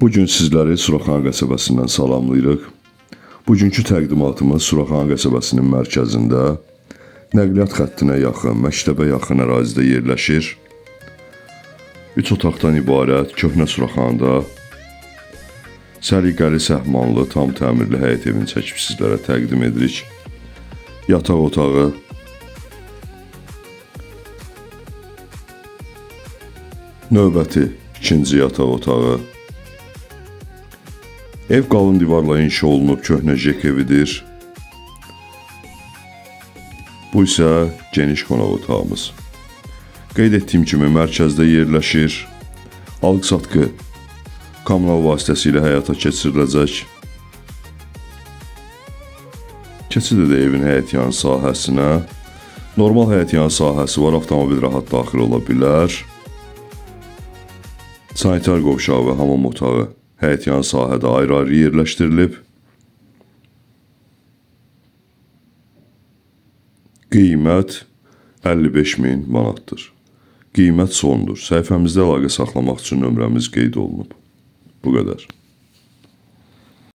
Bugün sizləri Suraxan qəsəbəsindən salamlayırıq. Bugünkü təqdimatımız Suraxan qəsəbəsinin mərkəzində, nəqliyyat xəttinə yaxın, məktəbə yaxın ərazidə yerləşir. 3 otaqdan ibarət köhnə Suraxanda səliqəli, səhmanlı, tam təmirli həyət evini çəkib sizlərə təqdim edirik. Yataq otağı, növbəti ikinci yataq otağı. Ev qalın divarla inşa olunub, köhnə jek evidir. Bu isə geniş qonaq otağımız. Qeyd etdiyim kimi mərkəzdə yerləşir. Alıq-satqı kommunal vasitəsilə həyata keçiriləcək. Keçid edə evin həyətyan sahəsinə. Normal həyətyan sahəsi var, avtomobil rahat daxil ola bilər. Sanitar qovşağı və hamam otağı həyətyan sahədə ayrı-ayrı yerləşdirilib. Qiymət 55.000 manatdır. Qiymət sondur. Səhifəmizdə əlaqə saxlamaq üçün nömrəmiz qeyd olunub. Bu qədər.